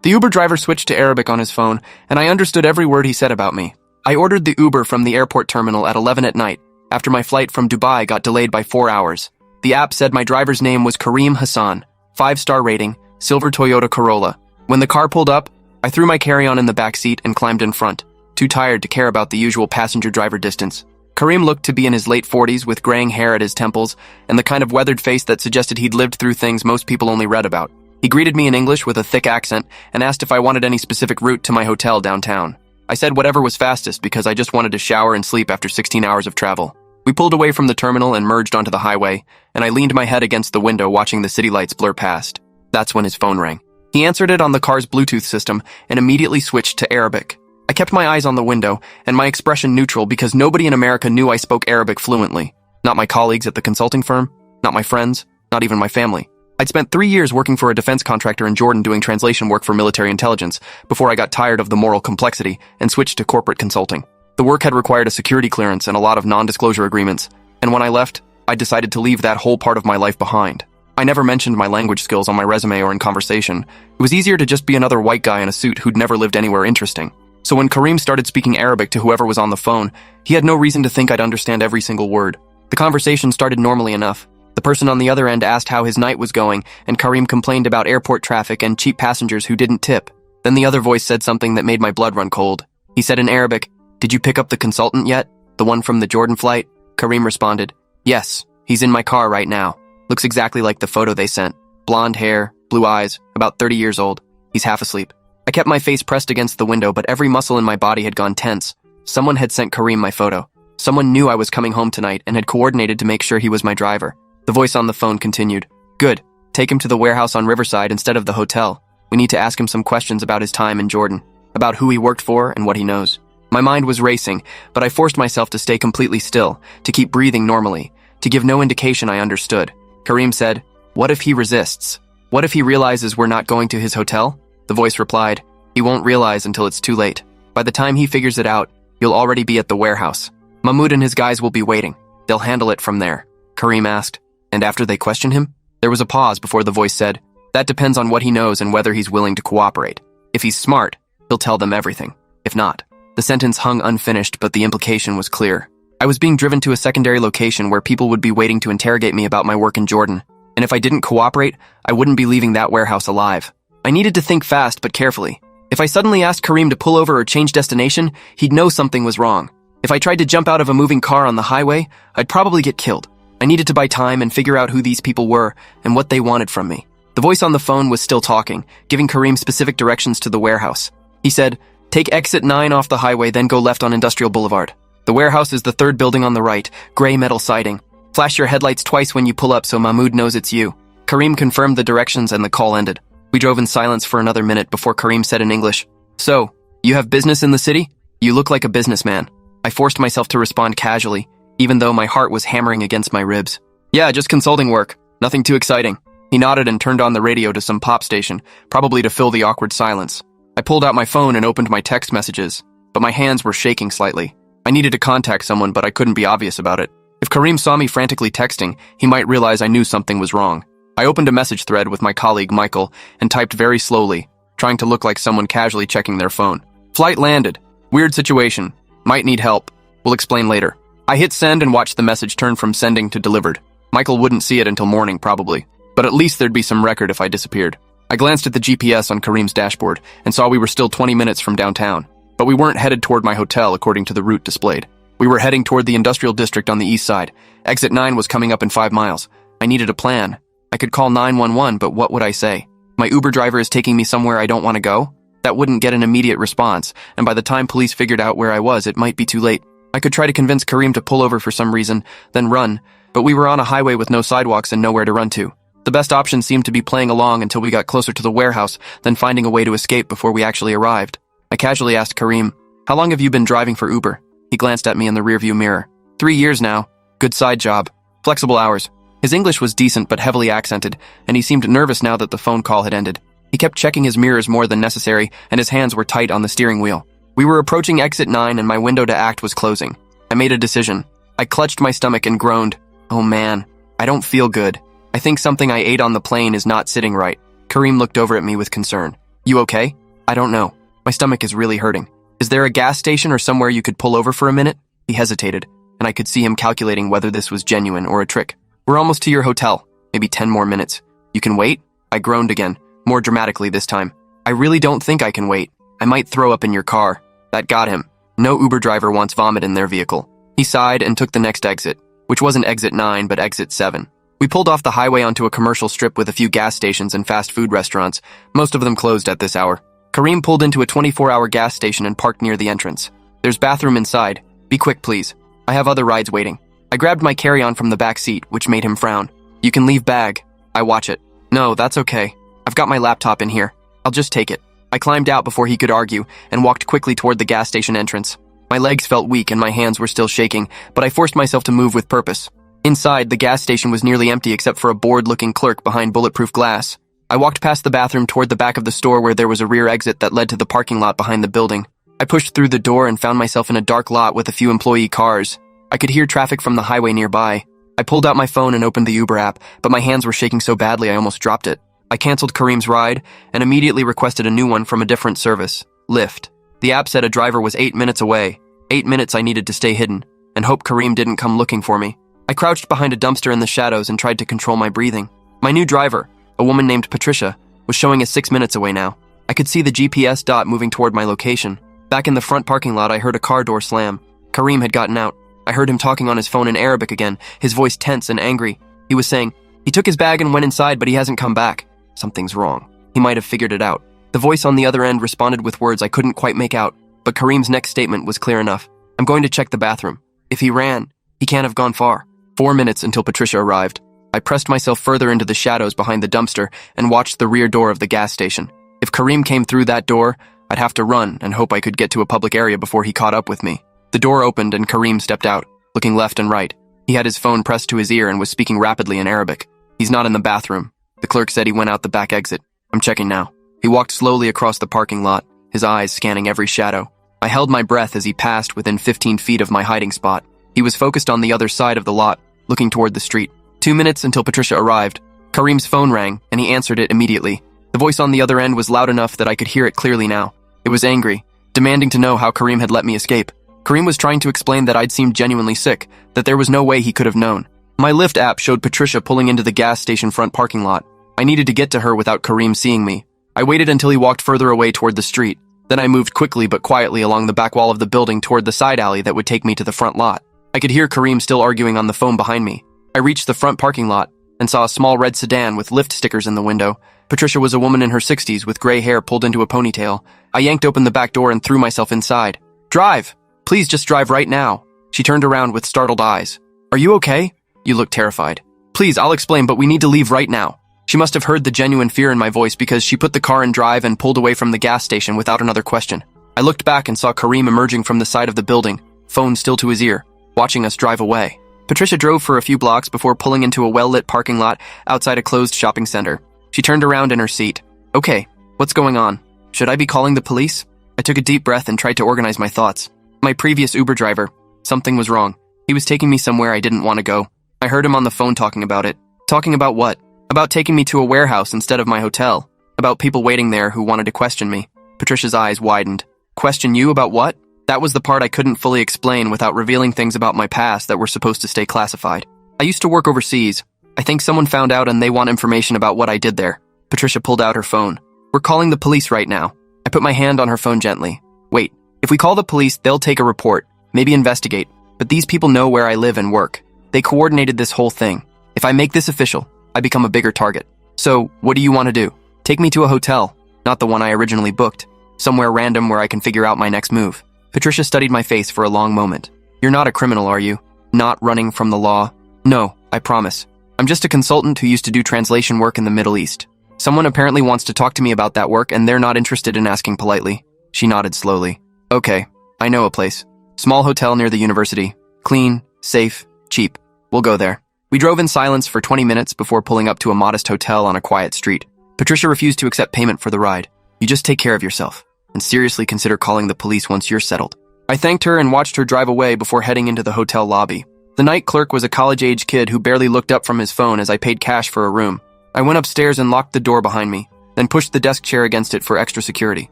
The Uber driver switched to Arabic on his phone, and I understood every word he said about me. I ordered the Uber from the airport terminal at 11 at night, after my flight from Dubai got delayed by 4 hours. The app said my driver's name was Kareem Hassan, 5-star rating, silver Toyota Corolla. When the car pulled up, I threw my carry-on in the back seat and climbed in front, too tired to care about the usual passenger-driver distance. Kareem looked to be in his late 40s with graying hair at his temples and the kind of weathered face that suggested he'd lived through things most people only read about. He greeted me in English with a thick accent and asked if I wanted any specific route to my hotel downtown. I said whatever was fastest because I just wanted to shower and sleep after 16 hours of travel. We pulled away from the terminal and merged onto the highway, and I leaned my head against the window watching the city lights blur past. That's when his phone rang. He answered it on the car's Bluetooth system and immediately switched to Arabic. I kept my eyes on the window and my expression neutral because nobody in America knew I spoke Arabic fluently. Not my colleagues at the consulting firm, not my friends, not even my family. I'd spent 3 years working for a defense contractor in Jordan doing translation work for military intelligence before I got tired of the moral complexity and switched to corporate consulting. The work had required a security clearance and a lot of non-disclosure agreements, and when I left, I decided to leave that whole part of my life behind. I never mentioned my language skills on my resume or in conversation. It was easier to just be another white guy in a suit who'd never lived anywhere interesting. So when Kareem started speaking Arabic to whoever was on the phone, he had no reason to think I'd understand every single word. The conversation started normally enough. The person on the other end asked how his night was going, and Kareem complained about airport traffic and cheap passengers who didn't tip. Then the other voice said something that made my blood run cold. He said in Arabic, "Did you pick up the consultant yet? The one from the Jordan flight?" Kareem responded, "Yes, he's in my car right now. Looks exactly like the photo they sent. Blonde hair, blue eyes, about 30 years old. He's half asleep." I kept my face pressed against the window, but every muscle in my body had gone tense. Someone had sent Kareem my photo. Someone knew I was coming home tonight and had coordinated to make sure he was my driver. The voice on the phone continued, "Good. Take him to the warehouse on Riverside instead of the hotel. We need to ask him some questions about his time in Jordan, about who he worked for and what he knows." My mind was racing, but I forced myself to stay completely still, to keep breathing normally, to give no indication I understood. Kareem said, "What if he resists? What if he realizes we're not going to his hotel?" The voice replied, "He won't realize until it's too late. By the time he figures it out, you'll already be at the warehouse. Mahmoud and his guys will be waiting. They'll handle it from there." Kareem asked, "And after they question him?" There was a pause before the voice said, "That depends on what he knows and whether he's willing to cooperate. If he's smart, he'll tell them everything. If not." The sentence hung unfinished, but the implication was clear. I was being driven to a secondary location where people would be waiting to interrogate me about my work in Jordan, and if I didn't cooperate, I wouldn't be leaving that warehouse alive. I needed to think fast but carefully. If I suddenly asked Kareem to pull over or change destination, he'd know something was wrong. If I tried to jump out of a moving car on the highway, I'd probably get killed. I needed to buy time and figure out who these people were and what they wanted from me. The voice on the phone was still talking, giving Kareem specific directions to the warehouse. He said, "Take exit 9 off the highway, then go left on Industrial Boulevard. The warehouse is the third building on the right, gray metal siding. Flash your headlights twice when you pull up so Mahmoud knows it's you." Kareem confirmed the directions and the call ended. We drove in silence for another minute before Kareem said in English, "So, you have business in the city? You look like a businessman." I forced myself to respond casually, even though my heart was hammering against my ribs. "Yeah, just consulting work. Nothing too exciting." He nodded and turned on the radio to some pop station, probably to fill the awkward silence. I pulled out my phone and opened my text messages, but my hands were shaking slightly. I needed to contact someone, but I couldn't be obvious about it. If Kareem saw me frantically texting, he might realize I knew something was wrong. I opened a message thread with my colleague Michael and typed very slowly, trying to look like someone casually checking their phone. "Flight landed. Weird situation. Might need help. We'll explain later." I hit send and watched the message turn from sending to delivered. Michael wouldn't see it until morning, probably, but at least there'd be some record if I disappeared. I glanced at the GPS on Kareem's dashboard and saw we were still 20 minutes from downtown, but we weren't headed toward my hotel according to the route displayed. We were heading toward the industrial district on the east side. Exit 9 was coming up in 5 miles. I needed a plan. I could call 911, but what would I say? My Uber driver is taking me somewhere I don't want to go? That wouldn't get an immediate response, and by the time police figured out where I was, it might be too late. I could try to convince Kareem to pull over for some reason, then run, but we were on a highway with no sidewalks and nowhere to run to. The best option seemed to be playing along until we got closer to the warehouse, then finding a way to escape before we actually arrived. I casually asked Kareem, "How long have you been driving for Uber?" He glanced at me in the rearview mirror. 3 years now. Good side job. Flexible hours." His English was decent but heavily accented, and he seemed nervous now that the phone call had ended. He kept checking his mirrors more than necessary, and his hands were tight on the steering wheel. We were approaching exit 9 and my window to act was closing. I made a decision. I clutched my stomach and groaned. "Oh man, I don't feel good. I think something I ate on the plane is not sitting right." Kareem looked over at me with concern. You okay? I don't know. My stomach is really hurting. Is there a gas station or somewhere you could pull over for a minute? He hesitated, and I could see him calculating whether this was genuine or a trick. We're almost to your hotel. Maybe 10 more minutes. You can wait? I groaned again, more dramatically this time. I really don't think I can wait. I might throw up in your car. That got him. No Uber driver wants vomit in their vehicle. He sighed and took the next exit, which wasn't exit 9 but exit 7. We pulled off the highway onto a commercial strip with a few gas stations and fast food restaurants, most of them closed at this hour. Kareem pulled into a 24-hour gas station and parked near the entrance. There's bathroom inside. Be quick, please. I have other rides waiting. I grabbed my carry-on from the back seat, which made him frown. You can leave bag. I watch it. No, that's okay. I've got my laptop in here. I'll just take it. I climbed out before he could argue and walked quickly toward the gas station entrance. My legs felt weak and my hands were still shaking, but I forced myself to move with purpose. Inside, the gas station was nearly empty except for a bored-looking clerk behind bulletproof glass. I walked past the bathroom toward the back of the store where there was a rear exit that led to the parking lot behind the building. I pushed through the door and found myself in a dark lot with a few employee cars. I could hear traffic from the highway nearby. I pulled out my phone and opened the Uber app, but my hands were shaking so badly I almost dropped it. I canceled Kareem's ride and immediately requested a new one from a different service, Lyft. The app said a driver was 8 minutes away. 8 minutes I needed to stay hidden, and hope Kareem didn't come looking for me. I crouched behind a dumpster in the shadows and tried to control my breathing. My new driver, a woman named Patricia, was showing us 6 minutes away now. I could see the GPS dot moving toward my location. Back in the front parking lot, I heard a car door slam. Kareem had gotten out. I heard him talking on his phone in Arabic again, his voice tense and angry. He was saying, he took his bag and went inside, but he hasn't come back. Something's wrong. He might have figured it out. The voice on the other end responded with words I couldn't quite make out, but Kareem's next statement was clear enough. I'm going to check the bathroom. If he ran, he can't have gone far. 4 minutes until Patricia arrived. I pressed myself further into the shadows behind the dumpster and watched the rear door of the gas station. If Kareem came through that door, I'd have to run and hope I could get to a public area before he caught up with me. The door opened and Kareem stepped out, looking left and right. He had his phone pressed to his ear and was speaking rapidly in Arabic. He's not in the bathroom. The clerk said he went out the back exit. I'm checking now. He walked slowly across the parking lot, his eyes scanning every shadow. I held my breath as he passed within 15 feet of my hiding spot. He was focused on the other side of the lot, looking toward the street. 2 minutes until Patricia arrived. Kareem's phone rang, and he answered it immediately. The voice on the other end was loud enough that I could hear it clearly now. It was angry, demanding to know how Kareem had let me escape. Kareem was trying to explain that I'd seemed genuinely sick, that there was no way he could have known. My Lyft app showed Patricia pulling into the gas station front parking lot. I needed to get to her without Kareem seeing me. I waited until he walked further away toward the street. Then I moved quickly but quietly along the back wall of the building toward the side alley that would take me to the front lot. I could hear Kareem still arguing on the phone behind me. I reached the front parking lot and saw a small red sedan with Lyft stickers in the window. Patricia was a woman in her 60s with gray hair pulled into a ponytail. I yanked open the back door and threw myself inside. Drive! Please just drive right now. She turned around with startled eyes. Are you okay? You look terrified. Please, I'll explain, but we need to leave right now. She must have heard the genuine fear in my voice because she put the car in drive and pulled away from the gas station without another question. I looked back and saw Kareem emerging from the side of the building, phone still to his ear, watching us drive away. Patricia drove for a few blocks before pulling into a well-lit parking lot outside a closed shopping center. She turned around in her seat. Okay, what's going on? Should I be calling the police? I took a deep breath and tried to organize my thoughts. My previous Uber driver, something was wrong. He was taking me somewhere I didn't want to go. I heard him on the phone talking about it. Talking about what? About taking me to a warehouse instead of my hotel. About people waiting there who wanted to question me. Patricia's eyes widened. Question you about what? That was the part I couldn't fully explain without revealing things about my past that were supposed to stay classified. I used to work overseas. I think someone found out and they want information about what I did there. Patricia pulled out her phone. We're calling the police right now. I put my hand on her phone gently. Wait, if we call the police, they'll take a report, maybe investigate. But these people know where I live and work. They coordinated this whole thing. If I make this official, I become a bigger target. So, what do you want to do? Take me to a hotel, not the one I originally booked. Somewhere random where I can figure out my next move. Patricia studied my face for a long moment. You're not a criminal, are you? Not running from the law? No, I promise. I'm just a consultant who used to do translation work in the Middle East. Someone apparently wants to talk to me about that work and they're not interested in asking politely. She nodded slowly. Okay, I know a place. Small hotel near the university. Clean, safe, cheap. We'll go there. We drove in silence for 20 minutes before pulling up to a modest hotel on a quiet street. Patricia refused to accept payment for the ride. You just take care of yourself, and seriously consider calling the police once you're settled. I thanked her and watched her drive away before heading into the hotel lobby. The night clerk was a college-age kid who barely looked up from his phone as I paid cash for a room. I went upstairs and locked the door behind me. then pushed the desk chair against it for extra security.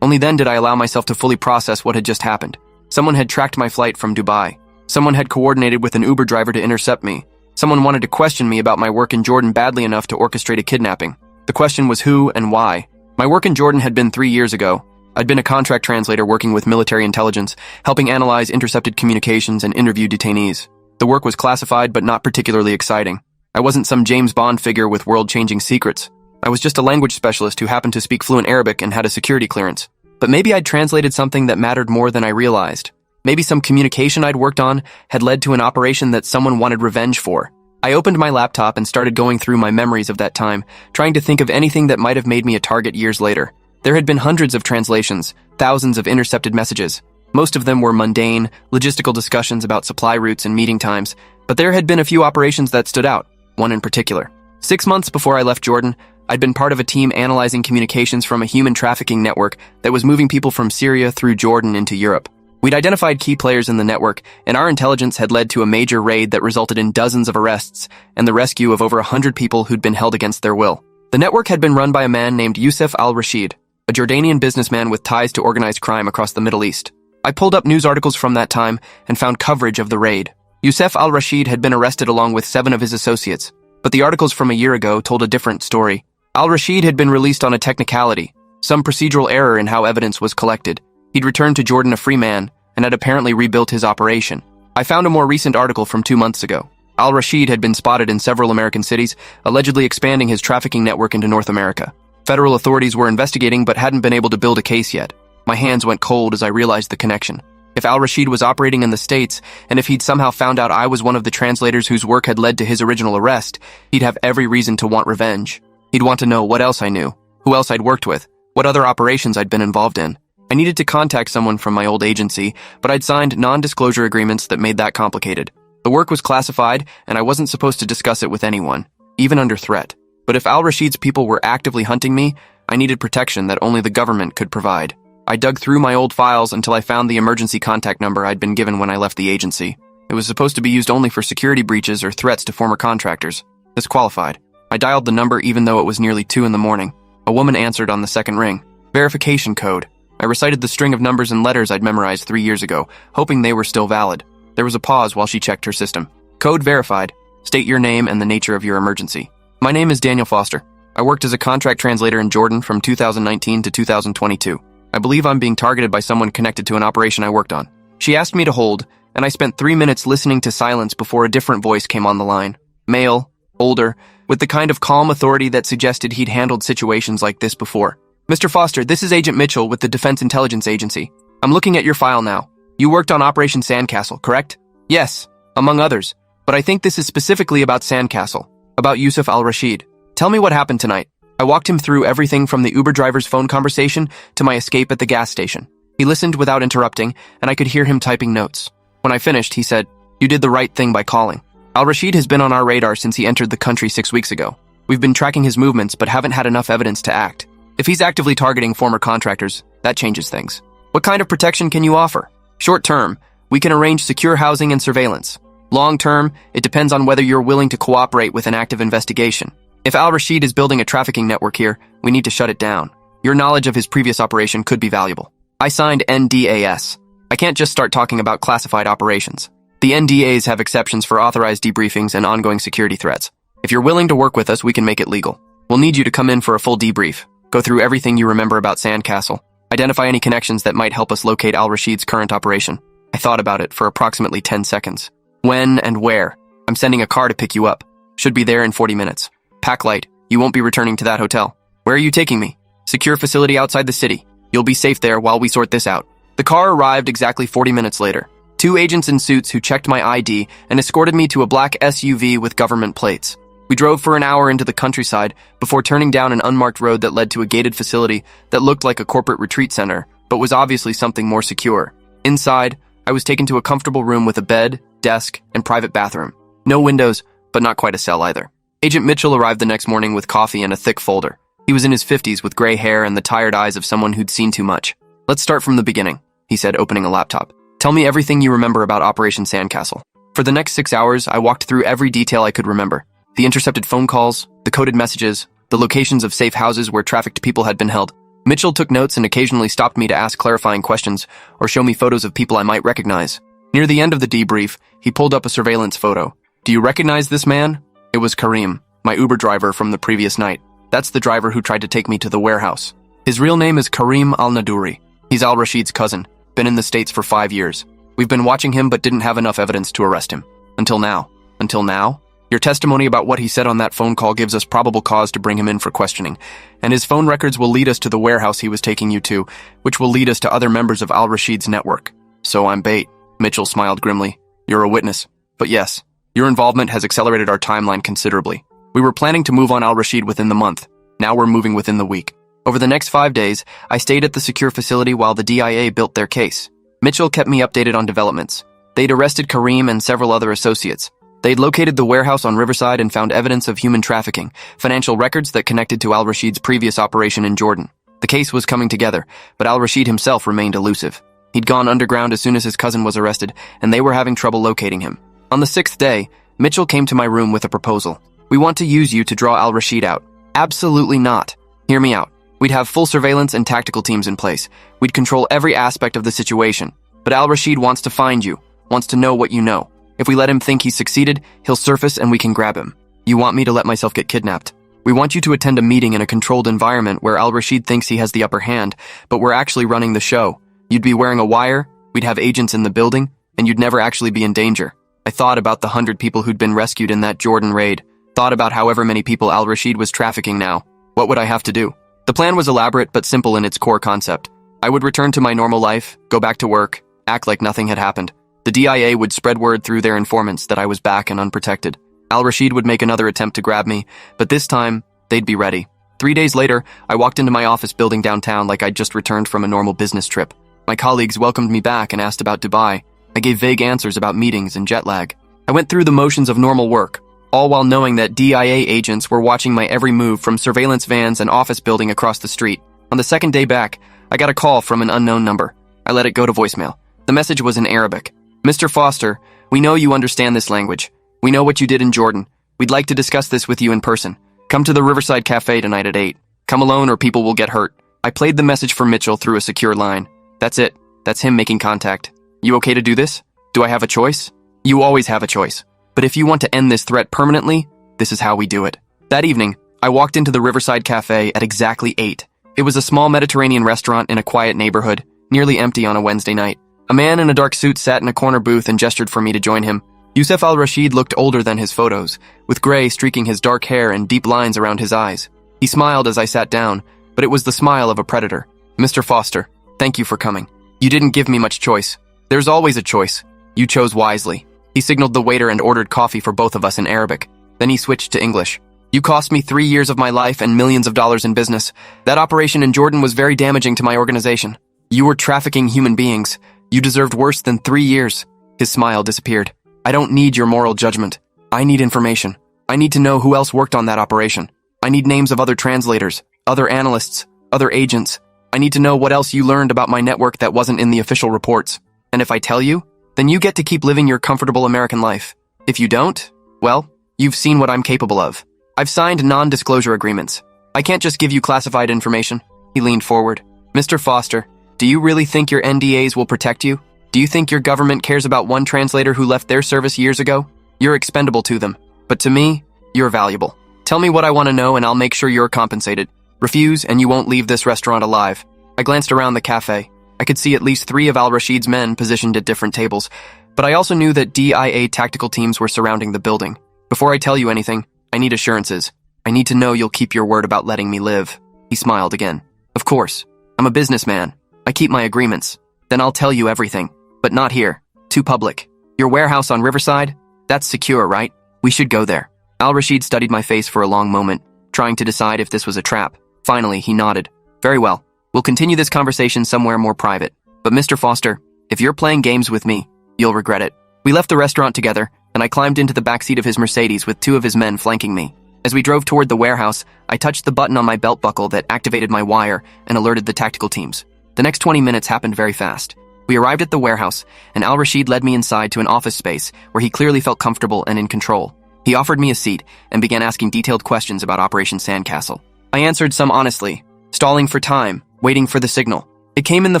Only then did I allow myself to fully process what had just happened. Someone had tracked my flight from Dubai. Someone had coordinated with an Uber driver to intercept me. Someone wanted to question me about my work in Jordan badly enough to orchestrate a kidnapping. The question was who and why. My work in Jordan had been 3 years ago. I'd been a contract translator working with military intelligence, helping analyze intercepted communications and interview detainees. The work was classified but not particularly exciting. I wasn't some James Bond figure with world-changing secrets. I was just a language specialist who happened to speak fluent Arabic and had a security clearance. But maybe I'd translated something that mattered more than I realized. Maybe some communication I'd worked on had led to an operation that someone wanted revenge for. I opened my laptop and started going through my memories of that time, trying to think of anything that might have made me a target years later. There had been hundreds of translations, thousands of intercepted messages. Most of them were mundane, logistical discussions about supply routes and meeting times, but there had been a few operations that stood out, one in particular. 6 months before I left Jordan, I'd been part of a team analyzing communications from a human trafficking network that was moving people from Syria through Jordan into Europe. We'd identified key players in the network, and our intelligence had led to a major raid that resulted in dozens of arrests and the rescue of over 100 people who'd been held against their will. The network had been run by a man named Youssef al-Rashid, a Jordanian businessman with ties to organized crime across the Middle East. I pulled up news articles from that time and found coverage of the raid. Youssef al-Rashid had been arrested along with 7 of his associates, but the articles from a year ago told a different story. Al-Rashid had been released on a technicality, some procedural error in how evidence was collected. He'd returned to Jordan a free man and had apparently rebuilt his operation. I found a more recent article from 2 months ago. Al-Rashid had been spotted in several American cities, allegedly expanding his trafficking network into North America. Federal authorities were investigating but hadn't been able to build a case yet. My hands went cold as I realized the connection. If al-Rashid was operating in the States, and if he'd somehow found out I was one of the translators whose work had led to his original arrest, he'd have every reason to want revenge. He'd want to know what else I knew, who else I'd worked with, what other operations I'd been involved in. I needed to contact someone from my old agency, but I'd signed non-disclosure agreements that made that complicated. The work was classified, and I wasn't supposed to discuss it with anyone, even under threat. But if al-Rashid's people were actively hunting me, I needed protection that only the government could provide. I dug through my old files until I found the emergency contact number I'd been given when I left the agency. It was supposed to be used only for security breaches or threats to former contractors. This qualified. I dialed the number even though it was nearly 2 in the morning. A woman answered on the second ring. Verification code. I recited the string of numbers and letters I'd memorized 3 years ago, hoping they were still valid. There was a pause while she checked her system. Code verified. State your name and the nature of your emergency. My name is Daniel Foster. I worked as a contract translator in Jordan from 2019 to 2022. I believe I'm being targeted by someone connected to an operation I worked on. She asked me to hold, and I spent 3 minutes listening to silence before a different voice came on the line. Male, older, with the kind of calm authority that suggested he'd handled situations like this before. Mr. Foster, this is Agent Mitchell with the Defense Intelligence Agency. I'm looking at your file now. You worked on Operation Sandcastle, correct? Yes, among others. But I think this is specifically about Sandcastle, about Youssef al-Rashid. Tell me what happened tonight. I walked him through everything from the Uber driver's phone conversation to my escape at the gas station. He listened without interrupting, and I could hear him typing notes. When I finished, he said, "You did the right thing by calling." Al-Rashid has been on our radar since he entered the country 6 weeks ago. We've been tracking his movements but haven't had enough evidence to act. If he's actively targeting former contractors, that changes things. What kind of protection can you offer? Short term, we can arrange secure housing and surveillance. Long term, it depends on whether you're willing to cooperate with an active investigation. If al-Rashid is building a trafficking network here, we need to shut it down. Your knowledge of his previous operation could be valuable. I signed NDAs. I can't just start talking about classified operations. The NDAs have exceptions for authorized debriefings and ongoing security threats. If you're willing to work with us, we can make it legal. We'll need you to come in for a full debrief, go through everything you remember about Sandcastle, identify any connections that might help us locate al-Rashid's current operation. I thought about it for approximately 10 seconds. When and where? I'm sending a car to pick you up. Should be there in 40 minutes. Pack light. You won't be returning to that hotel. Where are you taking me? Secure facility outside the city. You'll be safe there while we sort this out. The car arrived exactly 40 minutes later. 2 agents in suits who checked my ID and escorted me to a black SUV with government plates. We drove for an hour into the countryside before turning down an unmarked road that led to a gated facility that looked like a corporate retreat center, but was obviously something more secure. Inside, I was taken to a comfortable room with a bed, desk, and private bathroom. No windows, but not quite a cell either. Agent Mitchell arrived the next morning with coffee and a thick folder. He was in his 50s with gray hair and the tired eyes of someone who'd seen too much. "Let's start from the beginning," he said, opening a laptop. "Tell me everything you remember about Operation Sandcastle." For the next 6 hours, I walked through every detail I could remember. The intercepted phone calls, the coded messages, the locations of safe houses where trafficked people had been held. Mitchell took notes and occasionally stopped me to ask clarifying questions or show me photos of people I might recognize. Near the end of the debrief, he pulled up a surveillance photo. "Do you recognize this man?" It was Kareem, my Uber driver from the previous night. That's the driver who tried to take me to the warehouse. His real name is Kareem Al-Naduri. He's Al-Rashid's cousin, been in the States for 5 years. We've been watching him but didn't have enough evidence to arrest him. Until now. Until now? Your testimony about what he said on that phone call gives us probable cause to bring him in for questioning, and his phone records will lead us to the warehouse he was taking you to, which will lead us to other members of Al-Rashid's network. So I'm bait. Mitchell smiled grimly. You're a witness. But yes, your involvement has accelerated our timeline considerably. We were planning to move on Al-Rashid within the month. Now we're moving within the week. Over the next 5 days, I stayed at the secure facility while the DIA built their case. Mitchell kept me updated on developments. They'd arrested Kareem and several other associates. They'd located the warehouse on Riverside and found evidence of human trafficking, financial records that connected to Al-Rashid's previous operation in Jordan. The case was coming together, but Al-Rashid himself remained elusive. He'd gone underground as soon as his cousin was arrested, and they were having trouble locating him. On the 6th day, Mitchell came to my room with a proposal. We want to use you to draw Al-Rashid out. Absolutely not. Hear me out. We'd have full surveillance and tactical teams in place. We'd control every aspect of the situation. But Al-Rashid wants to find you, wants to know what you know. If we let him think he's succeeded, he'll surface and we can grab him. You want me to let myself get kidnapped? We want you to attend a meeting in a controlled environment where Al-Rashid thinks he has the upper hand, but we're actually running the show. You'd be wearing a wire, we'd have agents in the building, and you'd never actually be in danger. I thought about the 100 people who'd been rescued in that Jordan raid. Thought about however many people Al-Rashid was trafficking now. What would I have to do? The plan was elaborate but simple in its core concept. I would return to my normal life, go back to work, act like nothing had happened. The DIA would spread word through their informants that I was back and unprotected. Al-Rashid would make another attempt to grab me, but this time, they'd be ready. 3 days later, I walked into my office building downtown like I'd just returned from a normal business trip. My colleagues welcomed me back and asked about Dubai. I gave vague answers about meetings and jet lag. I went through the motions of normal work, all while knowing that DIA agents were watching my every move from surveillance vans and office building across the street. On the 2nd day back, I got a call from an unknown number. I let it go to voicemail. The message was in Arabic. Mr. Foster, we know you understand this language. We know what you did in Jordan. We'd like to discuss this with you in person. Come to the Riverside Cafe tonight at 8. Come alone or people will get hurt. I played the message for Mitchell through a secure line. That's it. That's him making contact. You okay to do this? Do I have a choice? You always have a choice. But if you want to end this threat permanently, this is how we do it. That evening, I walked into the Riverside Cafe at exactly 8. It was a small Mediterranean restaurant in a quiet neighborhood, nearly empty on a Wednesday night. A man in a dark suit sat in a corner booth and gestured for me to join him. Youssef Al-Rashid looked older than his photos, with gray streaking his dark hair and deep lines around his eyes. He smiled as I sat down, but it was the smile of a predator. Mr. Foster, thank you for coming. You didn't give me much choice. There's always a choice. You chose wisely. He signaled the waiter and ordered coffee for both of us in Arabic. Then he switched to English. You cost me 3 years of my life and millions of dollars in business. That operation in Jordan was very damaging to my organization. You were trafficking human beings. You deserved worse than 3 years. His smile disappeared. I don't need your moral judgment. I need information. I need to know who else worked on that operation. I need names of other translators, other analysts, other agents. I need to know what else you learned about my network that wasn't in the official reports. And if I tell you, then you get to keep living your comfortable American life. If you don't, well, you've seen what I'm capable of. I've signed non-disclosure agreements. I can't just give you classified information. He leaned forward. Mr. Foster, do you really think your NDAs will protect you? Do you think your government cares about one translator who left their service years ago? You're expendable to them. But to me, you're valuable. Tell me what I want to know and I'll make sure you're compensated. Refuse and you won't leave this restaurant alive. I glanced around the cafe. I could see at least 3 of Al-Rashid's men positioned at different tables, but I also knew that DIA tactical teams were surrounding the building. Before I tell you anything, I need assurances. I need to know you'll keep your word about letting me live. He smiled again. Of course. I'm a businessman. I keep my agreements. Then I'll tell you everything. But not here. Too public. Your warehouse on Riverside? That's secure, right? We should go there. Al-Rashid studied my face for a long moment, trying to decide if this was a trap. Finally, he nodded. Very well. We'll continue this conversation somewhere more private. But Mr. Foster, if you're playing games with me, you'll regret it. We left the restaurant together, and I climbed into the backseat of his Mercedes with 2 of his men flanking me. As we drove toward the warehouse, I touched the button on my belt buckle that activated my wire and alerted the tactical teams. The next 20 minutes happened very fast. We arrived at the warehouse, and Al-Rashid led me inside to an office space where he clearly felt comfortable and in control. He offered me a seat and began asking detailed questions about Operation Sandcastle. I answered some honestly, stalling for time, waiting for the signal. It came in the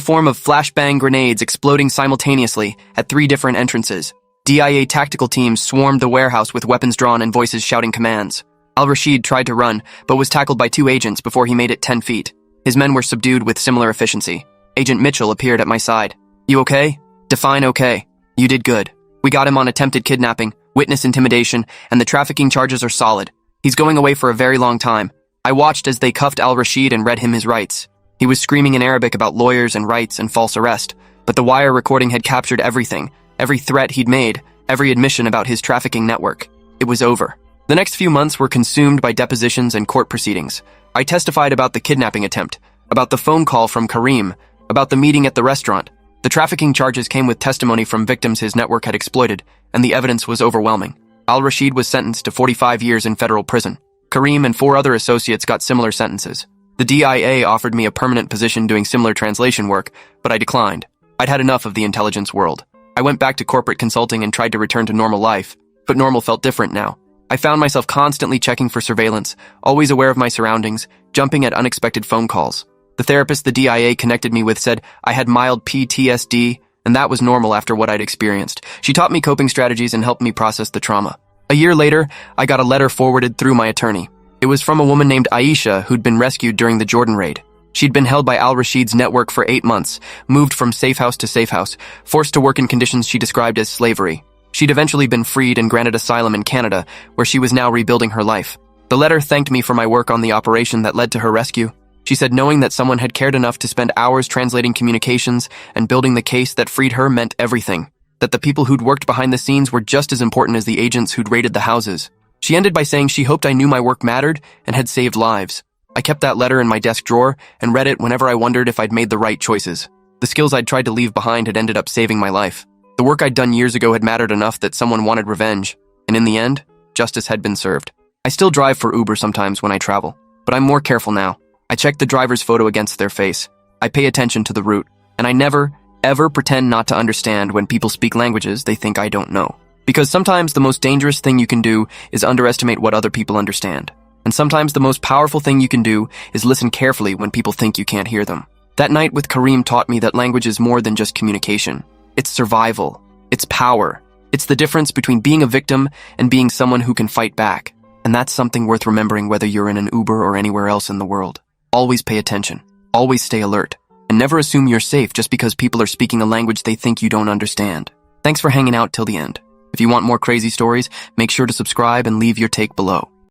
form of flashbang grenades exploding simultaneously at 3 different entrances. DIA tactical teams swarmed the warehouse with weapons drawn and voices shouting commands. Al-Rashid tried to run, but was tackled by 2 agents before he made it 10 feet. His men were subdued with similar efficiency. Agent Mitchell appeared at my side. "You okay?" "Define okay. You did good. We got him on attempted kidnapping, witness intimidation, and the trafficking charges are solid. He's going away for a very long time." I watched as they cuffed Al-Rashid and read him his rights. He was screaming in Arabic about lawyers and rights and false arrest, but the wire recording had captured everything, every threat he'd made, every admission about his trafficking network. It was over. The next few months were consumed by depositions and court proceedings. I testified about the kidnapping attempt, about the phone call from Karim, about the meeting at the restaurant. The trafficking charges came with testimony from victims his network had exploited, and the evidence was overwhelming. Al-Rashid was sentenced to 45 years in federal prison. Karim and 4 other associates got similar sentences. The DIA offered me a permanent position doing similar translation work, but I declined. I'd had enough of the intelligence world. I went back to corporate consulting and tried to return to normal life, but normal felt different now. I found myself constantly checking for surveillance, always aware of my surroundings, jumping at unexpected phone calls. The therapist the DIA connected me with said I had mild PTSD, and that was normal after what I'd experienced. She taught me coping strategies and helped me process the trauma. A year later, I got a letter forwarded through my attorney. It was from a woman named Aisha who'd been rescued during the Jordan raid. She'd been held by Al-Rashid's network for 8 months, moved from safe house to safe house, forced to work in conditions she described as slavery. She'd eventually been freed and granted asylum in Canada, where she was now rebuilding her life. The letter thanked me for my work on the operation that led to her rescue. She said knowing that someone had cared enough to spend hours translating communications and building the case that freed her meant everything. That the people who'd worked behind the scenes were just as important as the agents who'd raided the houses. She ended by saying she hoped I knew my work mattered and had saved lives. I kept that letter in my desk drawer and read it whenever I wondered if I'd made the right choices. The skills I'd tried to leave behind had ended up saving my life. The work I'd done years ago had mattered enough that someone wanted revenge, and in the end, justice had been served. I still drive for Uber sometimes when I travel, but I'm more careful now. I check the driver's photo against their face. I pay attention to the route, and I never, ever pretend not to understand when people speak languages they think I don't know. Because sometimes the most dangerous thing you can do is underestimate what other people understand. And sometimes the most powerful thing you can do is listen carefully when people think you can't hear them. That night with Karim taught me that language is more than just communication. It's survival. It's power. It's the difference between being a victim and being someone who can fight back. And that's something worth remembering whether you're in an Uber or anywhere else in the world. Always pay attention. Always stay alert. And never assume you're safe just because people are speaking a language they think you don't understand. Thanks for hanging out till the end. If you want more crazy stories, make sure to subscribe and leave your take below.